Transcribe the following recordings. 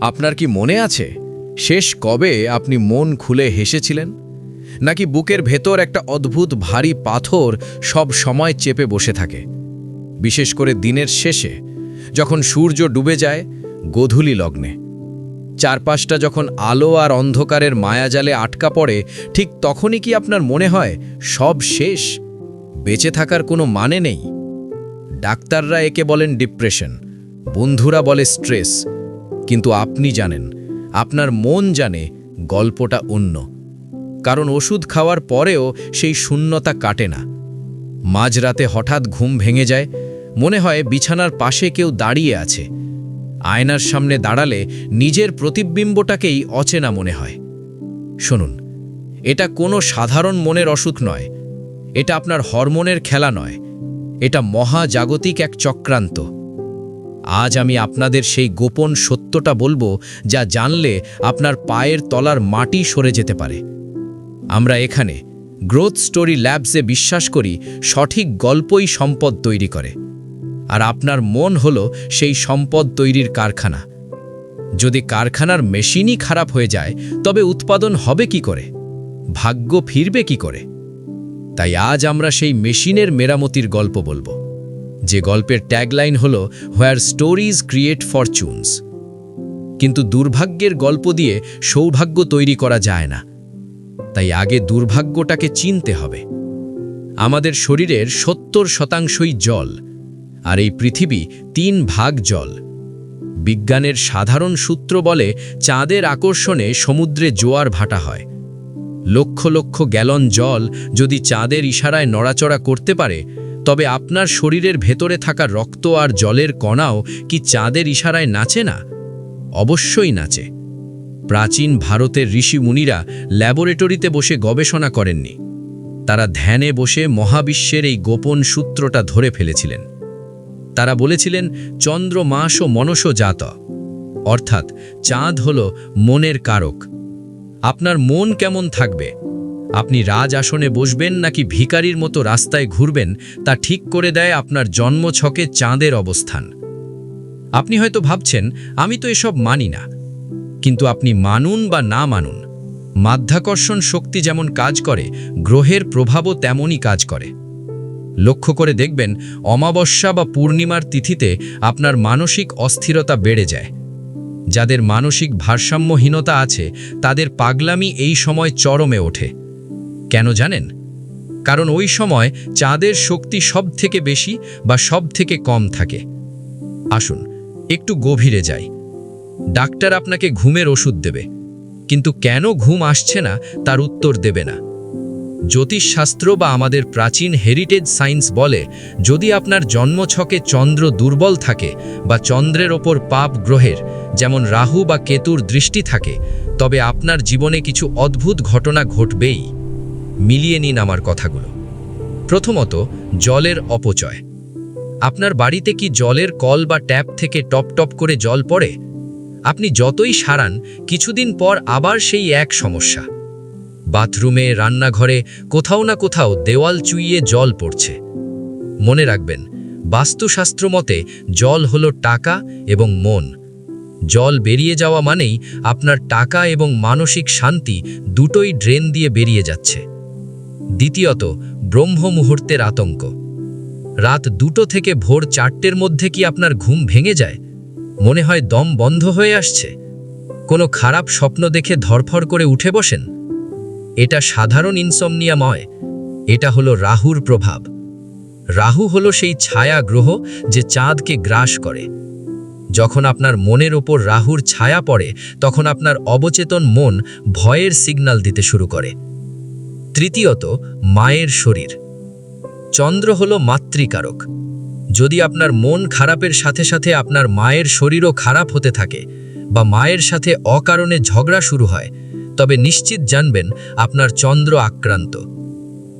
আপনার কি মনে আছে শেষ কবে আপনি মন খুলে হেসেছিলেন? নাকি বুকের ভেতর একটা অদ্ভুত ভারী পাথর সব সময় চেপে বসে থাকে? বিশেষ করে দিনের শেষে, যখন সূর্য ডুবে যায়, গোধূলি লগ্নে চারপাশটা যখন আলো আর অন্ধকারের মায়াজালে আটকা পড়ে, ঠিক তখনই কি আপনার মনে হয় সব শেষ, বেঁচে থাকার কোনো মানে নেই? ডাক্তাররা একে বলেন ডিপ্রেশন, বন্ধুরা বলে স্ট্রেস, কিন্তু আপনি জানেন, আপনার মন জানে গল্পটা অন্য। কারণ ওষুধ খাওয়ার পরেও সেই শূন্যতা কাটে না। মাঝরাতে হঠাৎ ঘুম ভেঙে যায়, মনে হয় বিছানার পাশে কেউ দাঁড়িয়ে আছে। আয়নার সামনে দাঁড়ালে নিজের প্রতিবিম্বটাকেই অচেনা মনে হয়। শুনুন, এটা কোনো সাধারণ মনের অসুখ নয়, এটা আপনার হরমোনের খেলা নয়, এটা মহাজাগতিক এক চক্রান্ত। আজ আমি আপনাদের সেই গোপন সত্যটা বলবো, যা জানলে আপনার পায়ের তলার মাটি সরে যেতে পারে। আমরা এখানে গ্রোথ স্টোরি ল্যাবসে বিশ্বাস করি সঠিক গল্পই সম্পদ তৈরি করে, আর আপনার মন হলো সেই সম্পদ তৈরির কারখানা। যদি কারখানার মেশিনই খারাপ হয়ে যায়, তবে উৎপাদন হবে কি করে, ভাগ্য ফিরবে কি করে? তাই আজ আমরা সেই মেশিনের মেরামতির গল্প বলবো, যে গল্পের ট্যাগলাইন হলো হোয়ার স্টোরিজ ক্রিয়েট ফরচুনস। কিন্তু দুর্ভাগ্যের গল্প দিয়ে সৌভাগ্য তৈরি করা যায় না। তাই আগে দুর্ভাগ্যটাকে চিনতে হবে। আমাদের শরীরের 70% জল, আর এই পৃথিবী 3 ভাগ জল। বিজ্ঞানের সাধারণ সূত্র বলে চাঁদের আকর্ষণে সমুদ্রে জোয়ার ভাটা হয়। লক্ষ লক্ষ গ্যালন জল যদি চাঁদের ইশারায় নড়াচড়া করতে পারে, তবে আপনার শরীরের ভেতরে থাকা রক্ত আর জলের কণাও কি চাঁদের ইশারায় নাচে না? অবশ্যই নাচে। প্রাচীন ভারতের ঋষি মুনিরা ল্যাবরেটরিতে বসে গবেষণা করেননি, তারা ধ্যানে বসে মহাবিশ্বের এই গোপন সূত্রটা ধরে ফেলেছিলেন। তারা বলেছিলেন চন্দ্র মাস ও মনস জাত, অর্থাৎ চাঁদ হল মনের কারক। আপনার মন কেমন থাকবে, আপনি রাজ আসনে বসবেন নাকি ভিখারির মতো রাস্তায় ঘুরবেন, তা ঠিক করে দেয় আপনার জন্মছকে চাঁদের অবস্থান। আপনি হয়তো ভাবছেন আমি তো এসব মানি না, কিন্তু আপনি মানুন বা না মানুন, মাধ্যাকর্ষণ শক্তি যেমন কাজ করে, গ্রহের প্রভাবও তেমনই কাজ করে। লক্ষ্য করে দেখবেন, অমাবস্যা বা পূর্ণিমার তিথিতে আপনার মানসিক অস্থিরতা বেড়ে যায়। যাদের মানসিক ভারসাম্যহীনতা আছে, তাদের পাগলামি এই সময় চরমে ওঠে। কেন জানেন? কারণ ওই সময় চাঁদের শক্তি সব থেকে বেশি বা সব থেকে কম থাকে। আসুন একটু গভীরে যাই। ডাক্তার আপনাকে ঘুমের ওষুধ দেবে, কিন্তু কেন ঘুম আসছে না তার উত্তর দেবে না। জ্যোতিষশাস্ত্র বা আমাদের প্রাচীন হেরিটেজ সায়েন্স বলে, যদি আপনার জন্মছকে চন্দ্র দুর্বল থাকে বা চন্দ্রের ওপর পাপ গ্রহের যেমন রাহু বা কেতুর দৃষ্টি থাকে, তবে আপনার জীবনে কিছু অদ্ভুত ঘটনা ঘটবেই। মিলিয়ে নিন আমার কথাগুলো। প্রথমত, জলের অপচয়। আপনার বাড়িতে কি জলের কল বা ট্যাপ থেকে টপ টপ করে জল পড়ে? আপনি যতই সারান, কিছুদিন পর আবার সেই এক সমস্যা। বাথরুমে, রান্নাঘরে, কোথাও না কোথাও দেওয়াল চুইয়ে জল পড়ছে। মনে রাখবেন, বাস্তুশাস্ত্র মতে জল হলো টাকা এবং মন। জল বেরিয়ে যাওয়া মানেই আপনার টাকা এবং মানসিক শান্তি দুটোই ড্রেন দিয়ে বেরিয়ে যাচ্ছে। দ্বিতীয়ত, ব্রহ্ম মুহূর্তের আতঙ্ক। রাত 2টো থেকে ভোর 4টের মধ্যে কি আপনার ঘুম ভেঙে যায়? মনে হয় দম বন্ধ হয়ে আসছে? কোনো খারাপ স্বপ্ন দেখে ধরফর করে উঠে বসেন? এটা সাধারণ ইনসমনিয়া নয়, এটা হলো রাহুর প্রভাব। রাহু হলো সেই ছায়া গ্রহ যে চাঁদকে গ্রাস করে। যখন আপনার মনের ওপর রাহুর ছায়া পড়ে, তখন আপনার অবচেতন মন ভয়ের সিগন্যাল দিতে শুরু করে। তৃতীয়ত, মায়ের শরীর। চন্দ্র হলো মাতৃকারক। যদি আপনার মন খারাপের সাথে সাথে আপনার মায়ের শরীরও খারাপ হতে থাকে, বা মায়ের সাথে অকারণে ঝগড়া শুরু হয়, তবে নিশ্চিত জানবেন আপনার চন্দ্র আক্রান্ত।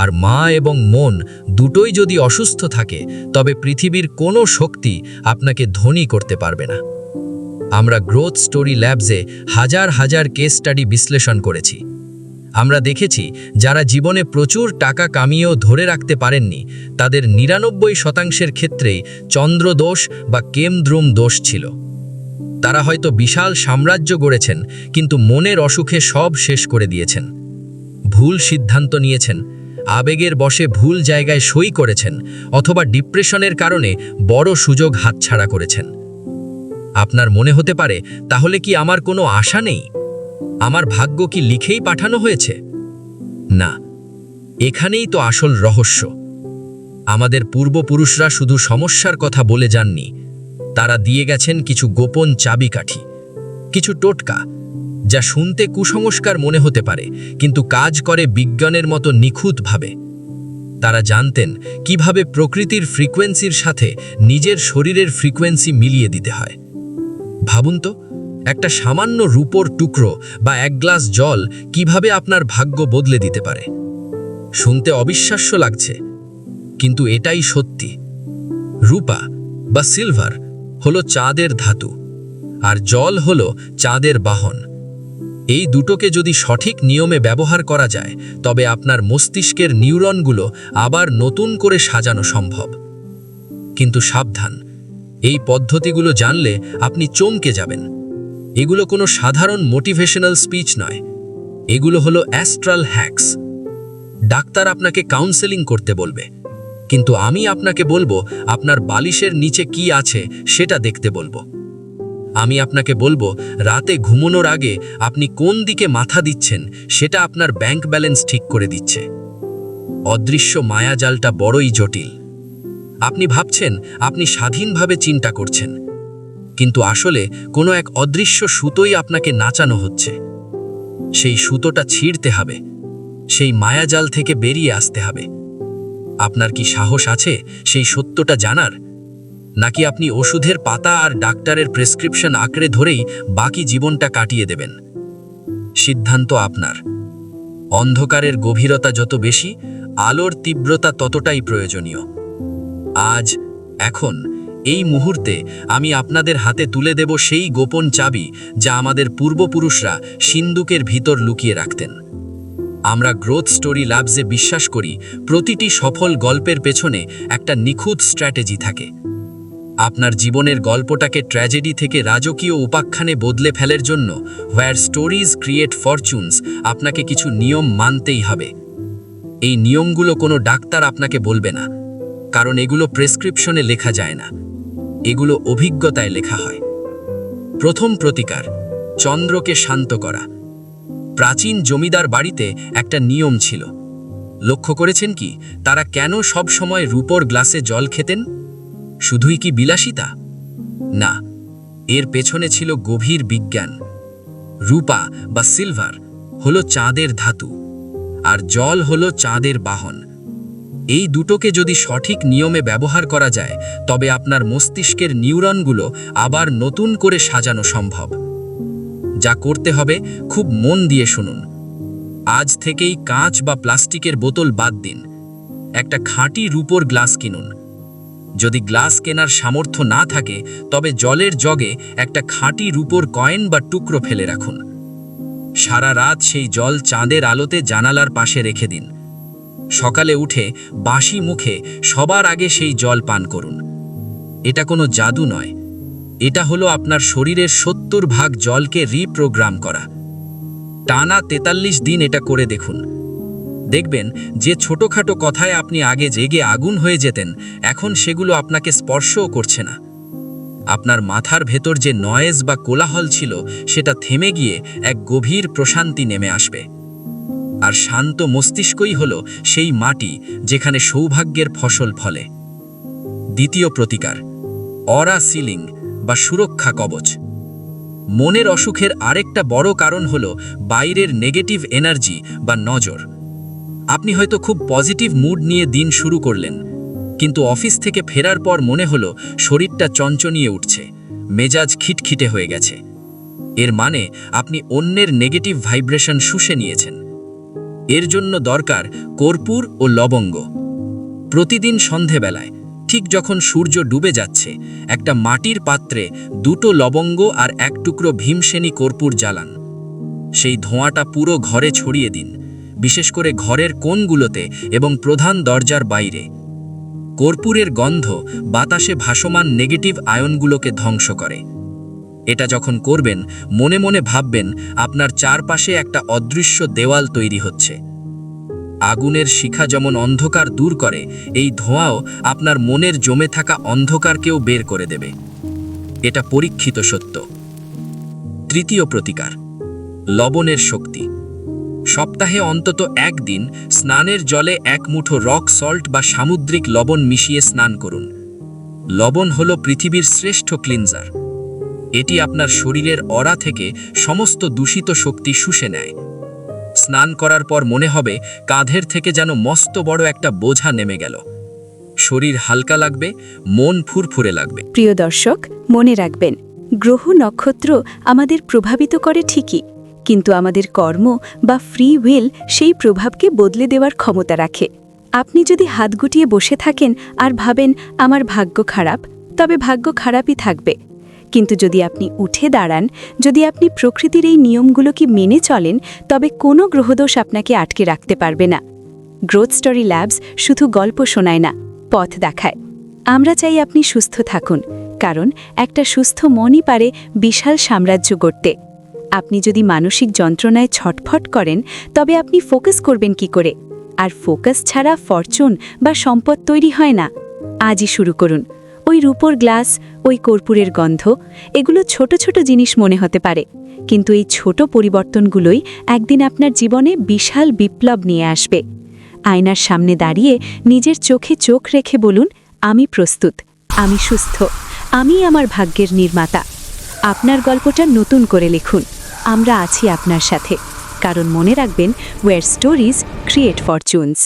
আর মা এবং মন দুটোই যদি অসুস্থ থাকে, তবে পৃথিবীর কোনো শক্তি আপনাকে ধনী করতে পারবে না। আমরা গ্রোথ স্টোরি ল্যাবসে হাজার হাজার কেস স্টাডি বিশ্লেষণ করেছি। আমরা দেখেছি যারা জীবনে প্রচুর টাকা কামিয়েও ধরে রাখতে পারেননি, তাদের 99% ক্ষেত্রেই চন্দ্রদোষ বা কেমদ্রুম দোষ ছিল। তারা হয়তো বিশাল সাম্রাজ্য গড়েছেন, কিন্তু মনের অসুখে সব শেষ করে দিয়েছেন। ভুল সিদ্ধান্ত নিয়েছেন, আবেগের বশে ভুল জায়গায় সই করেছেন, অথবা ডিপ্রেশনের কারণে বড় সুযোগ হাতছাড়া করেছেন। আপনার মনে হতে পারে, তাহলে কি আমার কোনো আশা নেই? আমার ভাগ্য কি লিখেই পাঠানো হয়েছে? না, এখানেই তো আসল রহস্য। আমাদের পূর্বপুরুষরা শুধু সমস্যার কথা বলে যাননি, তারা দিয়ে গেছেন কিছু গোপন চাবিকাঠি, কিছু টোটকা, যা শুনতে কুসংস্কার মনে হতে পারে, কিন্তু কাজ করে বিজ্ঞানের মতো নিখুঁতভাবে। তারা জানতেন কিভাবে প্রকৃতির ফ্রিকোয়েন্সির সাথে নিজের শরীরের ফ্রিকোয়েন্সি মিলিয়ে দিতে হয়। ভাবুন তো, একটা সামান্য রূপোর টুকরো বা এক গ্লাস জল কিভাবে আপনার ভাগ্য বদলে দিতে পারে। শুনতে অবিশ্বাস্য লাগছে, কিন্তু এটাই সত্যি। রূপা বা সিলভার হলো চাঁদের ধাতু, আর জল হলো চাঁদের বাহন। এই দুটোকে যদি সঠিক নিয়মে ব্যবহার করা যায়, তবে আপনার মস্তিষ্কের নিউরনগুলো আবার নতুন করে সাজানো সম্ভব। কিন্তু সাবধান, এই পদ্ধতিগুলো জানলে আপনি চমকে যাবেন। এগুলো কোনো সাধারণ মোটিভেশনাল স্পিচ নয়, এগুলো হলো অ্যাস্ট্রাল হ্যাকস। ডাক্তার আপনাকে কাউন্সেলিং করতে বলবে, কিন্তু আমি আপনাকে বলবো আপনার বালিশের নিচে কি আছে সেটা দেখতে বলবো। আমি আপনাকে বলবো রাতে ঘুমানোর আগে আপনি কোন দিকে মাথা দিচ্ছেন সেটা আপনার ব্যাংক ব্যালেন্স ঠিক করে দিচ্ছে। অদৃশ্য মায়াজালটা বড়ই জটিল। আপনি ভাবছেন আপনি স্বাধীনভাবে চিন্তা করছেন, কিন্তু আসলে কোনো এক অদৃশ্য সুতোই আপনাকে নাচানো হচ্ছে। সেই সুতোটা ছিঁড়তে হবে, সেই মায়াজাল থেকে বেরিয়ে আসতে হবে। আপনার কি সাহস আছে সেই সত্যটা জানার? নাকি আপনি ওষুধের পাতা আর ডাক্তারের প্রেসক্রিপশন আঁকড়ে ধরেই বাকি জীবনটা কাটিয়ে দেবেন? সিদ্ধান্ত আপনার। অন্ধকারের গভীরতা যত বেশি, আলোর তীব্রতা ততটাই প্রয়োজনীয়। আজ, এখন, এই মুহূর্তে আমি আপনাদের হাতে তুলে দেব সেই গোপন চাবি যা আমাদের পূর্বপুরুষরা সিন্দুকের ভিতর লুকিয়ে রাখতেন। আমরা গ্রোথ স্টোরি ল্যাবসে বিশ্বাস করি প্রতিটি সফল গল্পের পেছনে একটা নিখুঁত স্ট্র্যাটেজি থাকে। আপনার জীবনের গল্পটাকে ট্র্যাজেডি থেকে রাজকীয় উপাখ্যানে বদলে ফেলার জন্য, হোয়ার স্টোরিজ ক্রিয়েট ফরচুনস, আপনাকে কিছু নিয়ম মানতেই হবে। এই নিয়মগুলো কোনো ডাক্তার আপনাকে বলবে না, কারণ এগুলো প্রেসক্রিপশনে লেখা যায় না, এগুলো অভিজ্ঞতায় লেখা হয়। প্রথম প্রতিকার, চন্দ্রকে শান্ত করা। প্রাচীন জমিদার বাড়িতে একটা নিয়ম ছিল। লক্ষ্য করেছেন কি তারা কেন সব সময় রূপোর গ্লাসে জল খেতেন? শুধুই কি বিলাসিতা? না, এর পেছনে ছিল গভীর বিজ্ঞান। রূপা বা সিলভার হলো চাঁদের ধাতু, আর জল হলো চাঁদের বাহন। এই দুটোকে যদি সঠিক নিয়মে ব্যবহার করা যায়, তবে আপনার মস্তিষ্কের নিউরনগুলো আবার নতুন করে সাজানো সম্ভব। যা করতে হবে, খুব মন দিয়ে শুনুন। আজ থেকেই কাঁচ বা প্লাস্টিকের বোতল বাদ দিন। একটা খাঁটি রূপোর গ্লাস কিনুন। যদি গ্লাস কেনার সামর্থ্য না থাকে, তবে জলের জগে একটা খাঁটি রূপোর কয়েন বা টুকরো ফেলে রাখুন। সারা রাত সেই জল চাঁদের আলোতে জানালার পাশে রেখে দিন। সকালে উঠে বাসি মুখে সবার আগে সেই জল পান করুন। এটা কোনো জাদু নয়, এটা হলো আপনার শরীরের 70% জলকে রিপ্রোগ্রাম করা। টানা 43 দিন এটা করে দেখুন। দেখবেন যে ছোটখাটো কথায় আপনি আগে জেগে আগুন হয়ে যেতেন, এখন সেগুলো আপনাকে স্পর্শও করছে না। আপনার মাথার ভেতর যে নয়েজ বা কোলাহল ছিল, সেটা থেমে গিয়ে এক গভীর প্রশান্তি নেমে আসবে। আর শান্ত মস্তিষ্কই হলো সেই মাটি যেখানে সৌভাগ্যের ফসল ফলে। দ্বিতীয় প্রতিকার, অরা সিলিং বা সুরক্ষা কবচ। মনের অসুখের আরেকটা বড় কারণ হলো বাইরের নেগেটিভ এনার্জি বা নজর। আপনি হয়তো খুব পজিটিভ মুড নিয়ে দিন শুরু করলেন, কিন্তু অফিস থেকে ফেরার পর মনে হলো শরীরটা চঞ্চনিয়ে উঠছে, মেজাজ খিটখিটে হয়ে গেছে। এর মানে আপনি অন্যের নেগেটিভ ভাইব্রেশন শুষে নিয়েছেন। এর জন্য দরকার কর্পূর ও লবঙ্গ। প্রতিদিন সন্ধেবেলায়, ঠিক যখন সূর্য ডুবে যাচ্ছে, একটা মাটির পাত্রে 2টো লবঙ্গ আর 1 টুকরো ভীমসেনী কর্পূর জ্বালান। সেই ধোঁয়াটা পুরো ঘরে ছড়িয়ে দিন, বিশেষ করে ঘরের কোণগুলোতে এবং প্রধান দরজার বাইরে। কর্পূরের গন্ধ বাতাসে ভাসমান নেগেটিভ আয়নগুলোকে ধ্বংস করে। এটা যখন করবেন মনে মনে ভাববেন আপনার চারপাশে একটা অদৃশ্য দেওয়াল তৈরি হচ্ছে। আগুনের শিখা যেমন অন্ধকার দূর করে, এই ধোঁয়াও আপনার মনের জমে থাকা অন্ধকারকেও বের করে দেবে। এটা পরীক্ষিত সত্য। তৃতীয় প্রতিকার, লবণের শক্তি। সপ্তাহে অন্তত একদিন স্নানের জলে এক মুঠো রক সল্ট বা সামুদ্রিক লবণ মিশিয়ে স্নান করুন। লবণ হলো পৃথিবীর শ্রেষ্ঠ ক্লিনজার। এটি আপনার শরীরের অরা থেকে সমস্ত দূষিত শক্তি শুষে নেয়। স্নান করার পর মনে হবে কাঁধের থেকে যেন মস্ত বড় একটা বোঝা নেমে গেল। শরীর হালকা লাগবে, মন ফুরফুরে লাগবে। প্রিয় দর্শক, মনে রাখবেন, গ্রহ নক্ষত্র আমাদের প্রভাবিত করে ঠিকই, কিন্তু আমাদের কর্ম বা ফ্রি উইল সেই প্রভাবকে বদলে দেওয়ার ক্ষমতা রাখে। আপনি যদি হাত গুটিয়ে বসে থাকেন আর ভাবেন আমার ভাগ্য খারাপ, তবে ভাগ্য খারাপই থাকবে। কিন্তু যদি আপনি উঠে দাঁড়ান, যদি আপনি প্রকৃতির এই নিয়মগুলোকে মেনে চলেন, তবে কোনো গ্রহদোষ আপনাকে আটকে রাখতে পারবে না। গ্রোথ স্টোরি ল্যাবস শুধু গল্প শোনায় না, পথ দেখায়। আমরা চাই আপনি সুস্থ থাকুন, কারণ একটা সুস্থ মনই পারে বিশাল সাম্রাজ্য গড়তে। আপনি যদি মানসিক যন্ত্রণায় ছটফট করেন, তবে আপনি ফোকাস করবেন কি করে? আর ফোকাস ছাড়া ফরচুন বা সম্পদ তৈরি হয় না। আজই শুরু করুন। ওই রূপোর গ্লাস, ওই কর্পূরের গন্ধ, এগুলো ছোট ছোট জিনিস মনে হতে পারে, কিন্তু এই ছোট পরিবর্তনগুলোই একদিন আপনার জীবনে বিশাল বিপ্লব নিয়ে আসবে। আয়নার সামনে দাঁড়িয়ে নিজের চোখে চোখ রেখে বলুন, আমি প্রস্তুত, আমি সুস্থ, আমি আমার ভাগ্যের নির্মাতা। আপনার গল্পটা নতুন করে লিখুন। আমরা আছি আপনার সাথে, কারণ মনে রাখবেন, ওয়্যার স্টোরিজ ক্রিয়েট ফরচুনস।